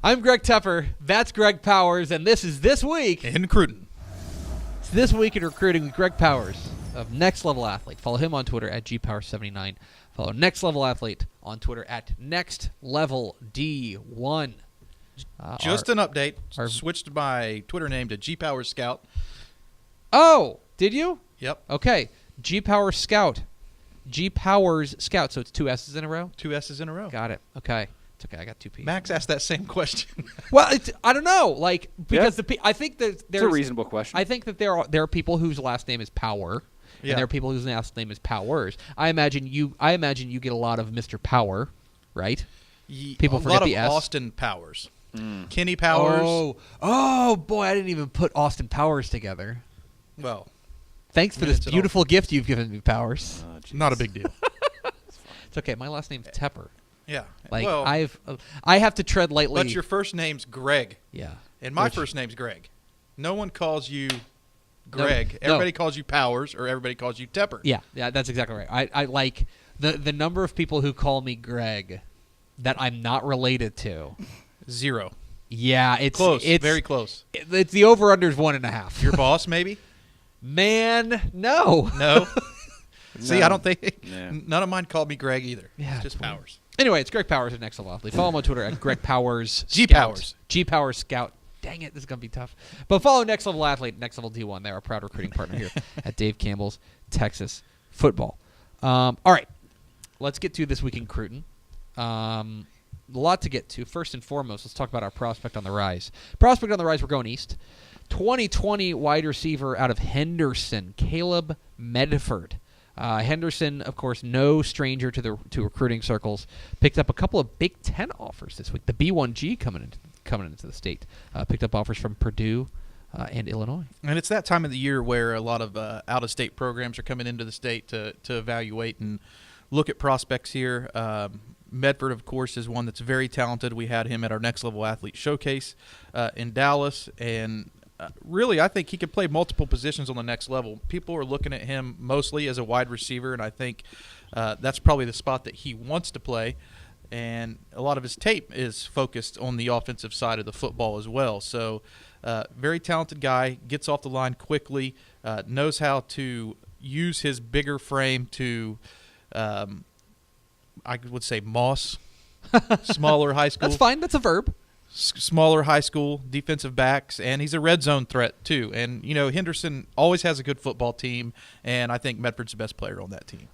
I'm Greg Tepper. That's Greg Powers, and this is This Week in Recruiting. It's This Week in Recruiting with Greg Powers of Next Level Athlete. Follow him on Twitter at gpower79. Follow Next Level Athlete on Twitter at NextLevelD1. Just an update. Switched my Twitter name to G Power Scout. Oh, did you? Yep. Okay. G Power Scout. G Powers Scout. So it's two S's in a row? Two S's in a row. Got it. Okay. It's okay. I got two P's. Max asked that same question. Well, I don't know. Like, because I think that there's a reasonable question. I think that there are people whose last name is Power. Yeah. And there are people whose last name is Powers. I imagine you get a lot of Mr. Power, right? People forget the S. A lot of Austin Powers. Kenny Powers. Oh, boy, I didn't even put Austin Powers together. Well, thanks for this beautiful gift you've given me, Powers. Not a big deal. It's okay. My last name's Tepper. Yeah. Like, well, I have to tread lightly. But your first name's Greg. Yeah. And my first name's Greg. No one calls you Greg. No. Everybody calls you Powers, or everybody calls you Tepper. Yeah, that's exactly right. I like the number of people who call me Greg that I'm not related to. 0. Yeah, it's close. It's very close. It's the over/under is 1.5. Your boss, maybe? Man, no. No. See, No. I don't think Yeah. none of mine called me Greg either. Yeah, It's just it's weird. Powers. Anyway, it's Greg Powers at Next Level Athlete. Follow him on Twitter at Greg Powers G Scout. Powers. G Powers Scout. Dang it, this is gonna be tough. But follow Next Level Athlete, Next Level D1. They're our proud recruiting partner here at Dave Campbell's Texas Football. All right, let's get to This Week in Cruton. A lot to get to. First and foremost, let's talk about our prospect on the rise. Prospect on the rise, we're going east. 2020 wide receiver out of Henderson, Caleb Medford. Henderson, of course, no stranger to recruiting circles. Picked up a couple of Big Ten offers this week. The B1G coming into the state. Picked up offers from Purdue and Illinois. And it's that time of the year where a lot of out-of-state programs are coming into the state to evaluate and look at prospects here. Medford, of course, is one that's very talented. We had him at our Next Level Athlete Showcase in Dallas, and really, I think he could play multiple positions on the next level. People are looking at him mostly as a wide receiver, and I think that's probably the spot that he wants to play. And a lot of his tape is focused on the offensive side of the football as well. So very talented guy, gets off the line quickly, knows how to use his bigger frame to, I would say, moss smaller high school. That's fine. That's a verb. Smaller high school defensive backs, and he's a red zone threat too. And Henderson always has a good football team, and I think Medford's the best player on that team.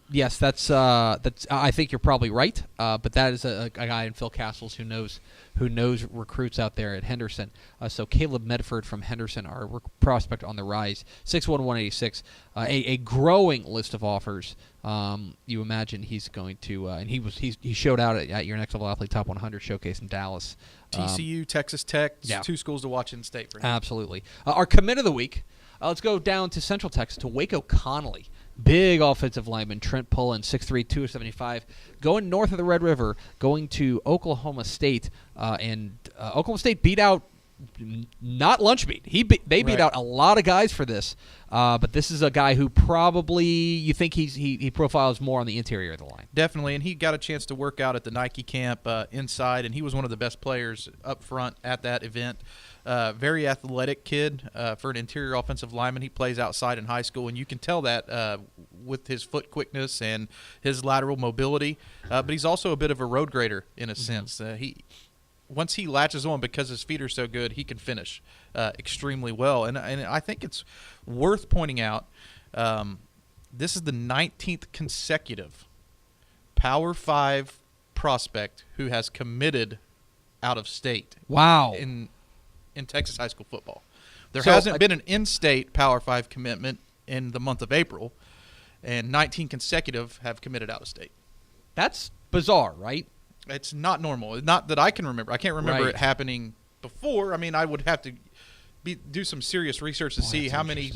Yes, that's. I think you're probably right. But that is a guy in Phil Castles who knows recruits out there at Henderson. So Caleb Medford from Henderson, our prospect on the rise, 6'1", 186. A growing list of offers. You imagine he's going to, and he showed out at your Next Level Athlete Top 100 showcase in Dallas. TCU, Texas Tech, yeah. 2 schools to watch in state for him. Absolutely. Our commit of the week. Let's go down to Central Texas to Waco Connolly. Big offensive lineman, Trent Pullen, 6'3", 275. Going north of the Red River, going to Oklahoma State, and Oklahoma State beat out not lunch meat. They beat out a lot of guys for this, but this is a guy who probably you think he profiles more on the interior of the line. Definitely, and he got a chance to work out at the Nike camp inside, and he was one of the best players up front at that event. Very athletic kid for an interior offensive lineman. He plays outside in high school, and you can tell that with his foot quickness and his lateral mobility. But he's also a bit of a road grader in a sense. Once he latches on, because his feet are so good, he can finish extremely well. And I think it's worth pointing out, this is the 19th consecutive Power 5 prospect who has committed out of state. Wow. In Texas high school football. There hasn't been an in-state Power 5 commitment in the month of April, and 19 consecutive have committed out of state. That's bizarre, right? It's not normal. Not that I can remember. I can't remember it happening before. I mean, I would have to do some serious research to see how many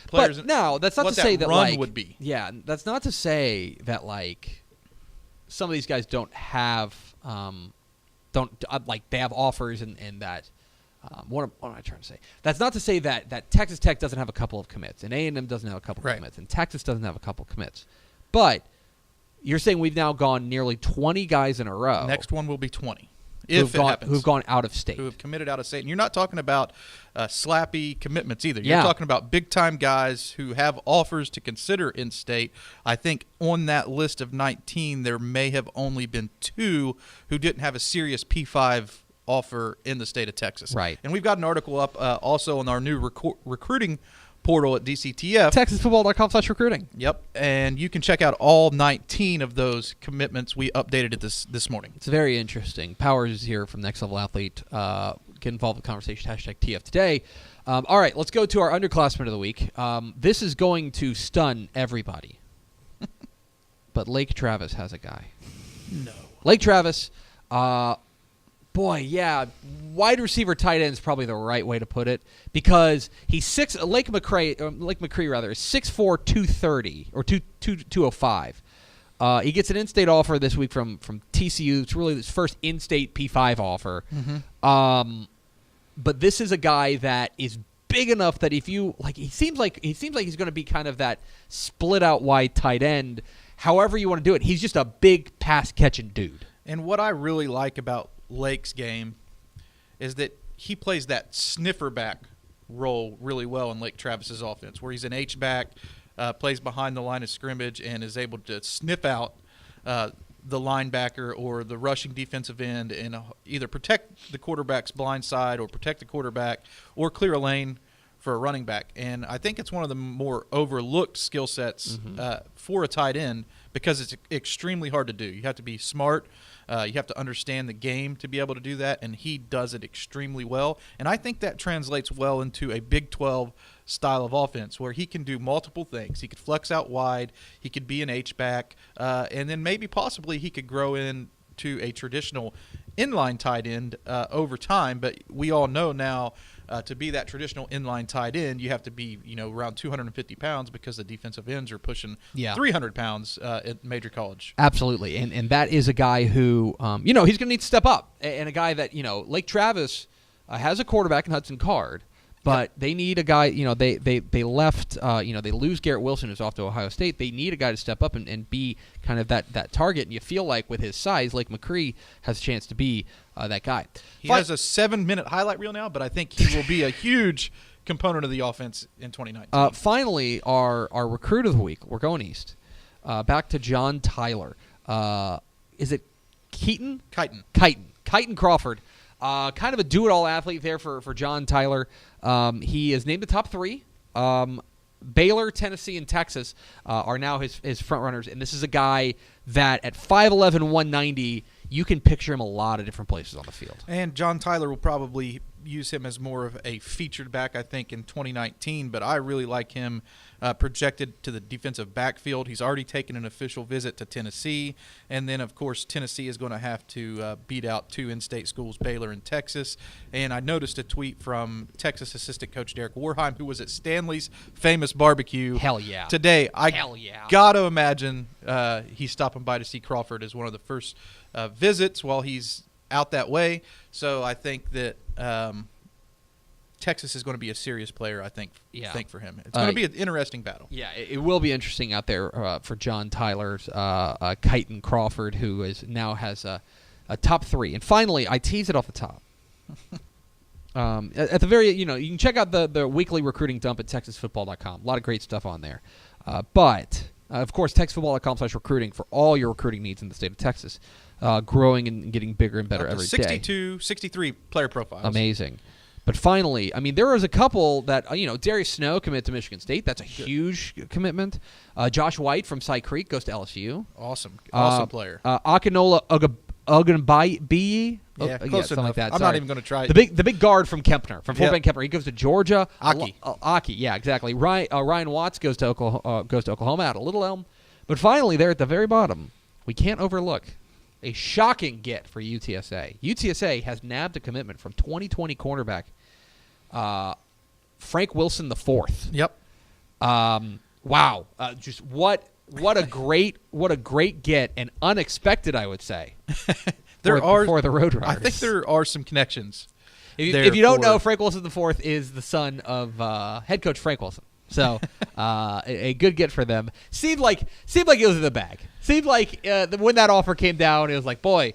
players. But no, that's not to say that run would be. Yeah, that's not to say that some of these guys don't have they have offers and that. What am I trying to say? That's not to say that Texas Tech doesn't have a couple of commits, and A&M doesn't have a couple of commits, and Texas doesn't have a couple of commits. But you're saying we've now gone nearly 20 guys in a row. Next one will be 20. If it happens. who've gone out of state. Who have committed out of state. And you're not talking about slappy commitments either. Yeah. You're talking about big-time guys who have offers to consider in-state. I think on that list of 19, there may have only been 2 who didn't have a serious P5 offer in the state of Texas. Right. And we've got an article up also on our new recruiting portal at DCTF. TexasFootball.com/recruiting. Yep. And you can check out all 19 of those commitments. We updated it this morning. It's very interesting. Powers is here from Next Level Athlete. Get involved in the conversation. #TF today. All right, let's go to our underclassmen of the week. This is going to stun everybody. But Lake Travis has a guy. No. Lake Travis, boy, yeah, wide receiver tight end is probably the right way to put it because he's Lake McCree is 6'4", 230 or 205. He gets an in-state offer this week from TCU. It's really his first in-state P5 offer. Mm-hmm. But this is a guy that is big enough that if you like, he seems like he's going to be kind of that split out wide tight end. However you want to do it, he's just a big pass catching dude. And what I really like about Lake's game is that he plays that sniffer back role really well in Lake Travis's offense, where he's an H-back, plays behind the line of scrimmage, and is able to sniff out the linebacker or the rushing defensive end and either protect the quarterback's blind side or protect the quarterback or clear a lane for a running back. And I think it's one of the more overlooked skill sets for a tight end because it's extremely hard to do. You have to be smart. You have to understand the game to be able to do that, and he does it extremely well. And I think that translates well into a Big 12 style of offense where he can do multiple things. He could flex out wide. He could be an H-back. And then maybe possibly he could grow into a traditional inline tight end over time. But we all know now to be that traditional inline tight end, you have to be around 250 pounds because the defensive ends are pushing 300 pounds at major college. Absolutely, and that is a guy who he's going to need to step up, and a guy that Lake Travis has a quarterback in Hudson Card, but they need a guy. They left. They lose Garrett Wilson, who's off to Ohio State. They need a guy to step up and be kind of that target. And you feel like with his size, Lake McCree has a chance to be that guy. He has a 7-minute highlight reel now, but I think he will be a huge component of the offense in 2019. Finally, our recruit of the week. We're going east. Back to John Tyler. Is it Keaton? Kyton Crawford. Kind of a do-it-all athlete there for John Tyler. He is named the top 3. Baylor, Tennessee, and Texas are now his front runners, and this is a guy that at 5'11", 190, you can picture him a lot of different places on the field. And John Tyler will probably use him as more of a featured back, I think, in 2019, but I really like him projected to the defensive backfield. He's already taken an official visit to Tennessee, and then, of course, Tennessee is going to have to beat out 2 in-state schools, Baylor and Texas. And I noticed a tweet from Texas assistant coach Derek Warheim, who was at Stanley's famous barbecue Hell yeah. today. Hell yeah. Got to imagine he's stopping by to see Crawford as one of the first visits while he's out that way. So I think that Texas is going to be a serious player, I think for him. It's going to be an interesting battle. Yeah, it will be interesting out there for John Tyler's Kyton Crawford, who now has a top 3. And finally, I tease it off the top. At the very, you can check out the weekly recruiting dump at TexasFootball.com. A lot of great stuff on there. But, of course, TexasFootball.com/recruiting for all your recruiting needs in the state of Texas. Growing and getting bigger and better every 62, 63 player profiles. Amazing. But finally, there was a couple that, Darius Snow committed to Michigan State. That's a huge commitment. Josh White from Cy Creek goes to LSU. Awesome player. Akinola Ogunbiyi. Close enough. Like that. I'm not even going to try. The big guard from Kempner, from Fort Bend Kempner. He goes to Georgia. Aki. Yeah, exactly. Ryan Watts goes to Oklahoma out of Little Elm. But finally, there at the very bottom, we can't overlook a shocking get for UTSA. UTSA has nabbed a commitment from 2020 cornerback Frank Wilson IV. Yep. Wow. Just what a great get, and unexpected, I would say. For the Road Riders. I think there are some connections. If you don't know, Frank Wilson IV is the son of head coach Frank Wilson. So a good get for them. Seemed like it was in the bag. Seemed like when that offer came down, it was like, boy,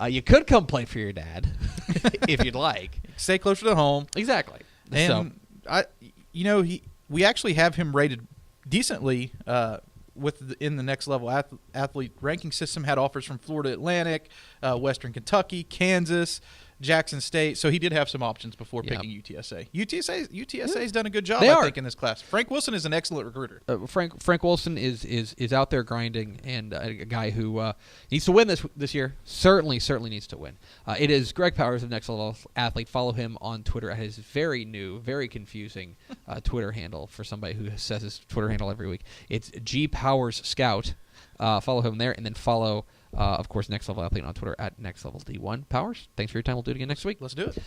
You could come play for your dad if you'd like. Stay closer to home. Exactly. And we actually have him rated decently in the next level athlete ranking system. Had offers from Florida Atlantic, Western Kentucky, Kansas, Jackson State. So he did have some options before picking UTSA. UTSA's done a good job, I think, in this class. Frank Wilson is an excellent recruiter. Frank Wilson is out there grinding, and a guy who needs to win this year. Certainly needs to win. It is Greg Powers of Next Level Athlete. Follow him on Twitter at his very new, very confusing Twitter handle for somebody who says his Twitter handle every week. It's G Powers Scout. Follow him there, and then follow, of course, Next Level Athlete on Twitter at Next Level D1. Powers, thanks for your time. We'll do it again next week. Let's do it.